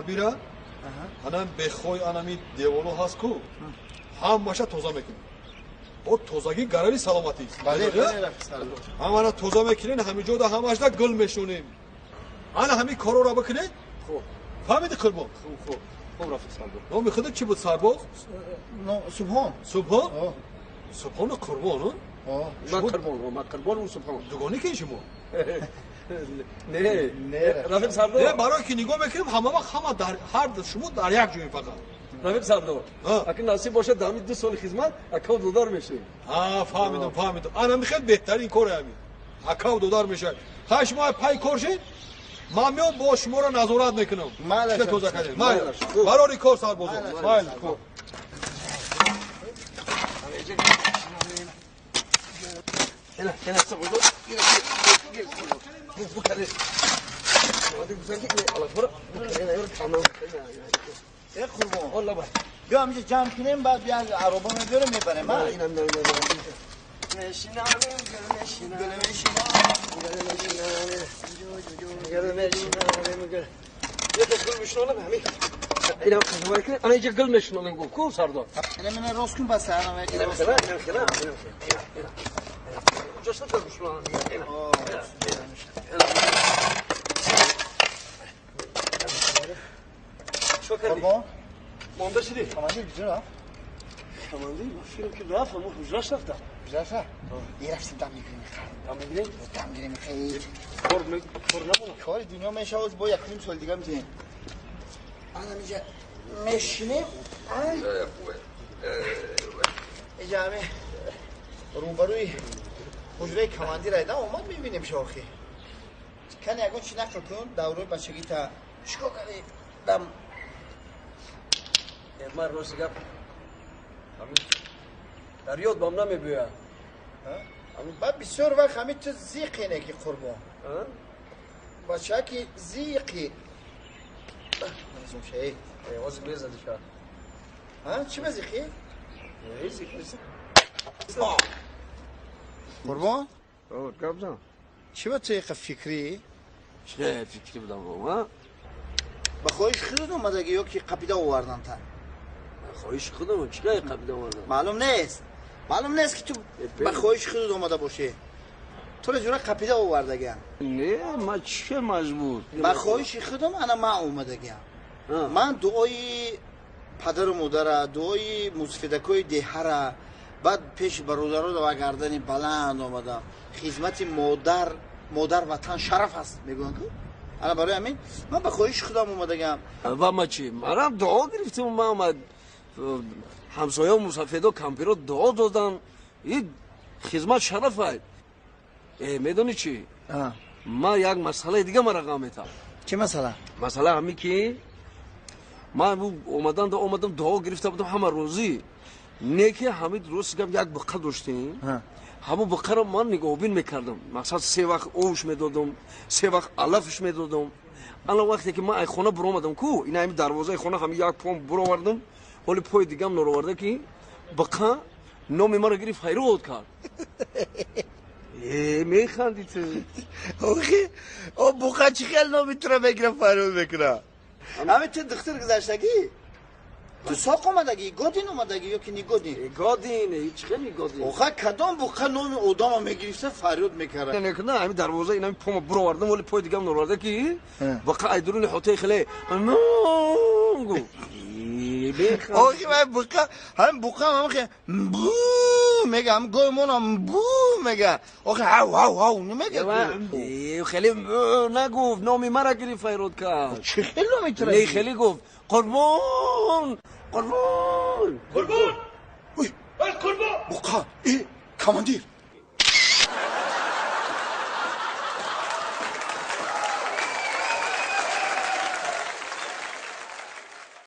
Bira, anam bexoy anami devonu hasku. Hammaşa toza mekin. O tozagi garari salamati. Bale, Hamana toza mekinin hamico da hamaşda gıl meşunim. Ana hami korora bakine. Famidi kırbo. خوب رفت سرباز. Ne میخواد چی بود سرباز؟ نه سبحان. سبحان؟ سبحان قربانو؟ ما قربان و سبحان. دوگانی که شما؟ نه رفت سرباز. نه برای که نگاه میکنیم همه وقت همه در هر شما در یک جوی فقط. رفت سرباز. اگه نصیب باشه دامید 2 سال خدمت اکاو دودار میشه. فهمیدم. انا میخواد بهترین کاره همین. اکاو دودار میشه. 8 ماه پای کارشه من میام با شما رو نظارت میکنم. چه توزه کنید؟ برای کار سرباز. خوب. هنا سرباز. Bu kadar. Hadi güzel ki Allah bura. Tamam. kurban. Allah bak. Ya amca cam kineyim ben bir arabamı görüm mi bana? Ma. Ana iyice gülmeşin olan bu. Kul sardı. Elemine roskun basa ana ve Coşta durmuş lan. Çok iyi. kurban. Manda şimdi. Tamam güzel ha. Tamam değil mi? Film ki rahat ama huzur şafta. Güzel ha. Yerafsin tam yıkayım. Tam gidelim. Tam gidelim yıkayım. Korna mı? Kari dünya meşavuz bu yakınım söyledim diye. Anamice meşini. Ecami. روبروی حجره کماندیر اینا اومد میبینیم شوخی کنی اگه چی نکن دوره بچگی تا چیکار کنی دم من روز گپ در یاد بام نمیبویا بعد بسیار وقت همین تو زیقی نگی قربان بچه که زیقی منظوم شایی واسه میزدی شا چی بزیقی؟ زیقی قربان قبضا چی با طریق فکری؟ چه فکری بودم ها با خواهش خیلی اومده یا که قبیده آوردن تا خواهش خودم چیکار قبیده آوردن معلوم نیست که تو با خواهش خیلی اومده باشه تو رو جوره قبیده آورده گم نه ما چه مجبور با خواهش خودم انا ما اومده گم من دعای پدر و مادر دعای مصفدکای دیه را بعد پیش برادرها و گردن بلند آمدم خدمت مادر وطن شرف است میگن که انا برای همین من به خواهش خودم اومدم و ما چی منم دعا گرفتم ما اومد همسایه و مصفدا کمپیرو دعا دادن این خدمت شرف است میدونی چی ما یک مسئله دیگه ما رقم میتم چه مسئله همین که من اومدم دعا گرفته بودم همه روزی نیکی حمید روز گم یک بقه داشتیم همون بقه رو من نگاهبین میکردم مقصد 3 وقت اوش میدادم 3 وقت علفش میدادم الان وقتی که من ای خونه برو آمدم کو این همین دروازه خونه همین یک پام برو آوردم ولی پای دیگه هم نور آورده که بقه نام ما رو گرفت خیرود کرد میخندی تو اوخی او بقه چی خیلی نامی تو رو بگیرم فرود بکنم همه تو دختر گذاشتگی تو ساق اومدگی گادین اومدگی یا که نی گادین هیچ خیلی گادین اوخه کدام بقه نام آدم میگرفته فریاد میکرده نه همین دروازه این همین پام برو آوردم ولی پای دیگه هم نور آورده که بقه ای درون حوته خیلی مونگو اوخی من بقه هم خیلی بو میگه هم گوی مونم بو میگه اوخی هاو نمیگه خیلی نگفت نامی مرا گرفت فریاد کرد چه خیلی نمیتونه نه خیلی گفت قربان بقه کماندیر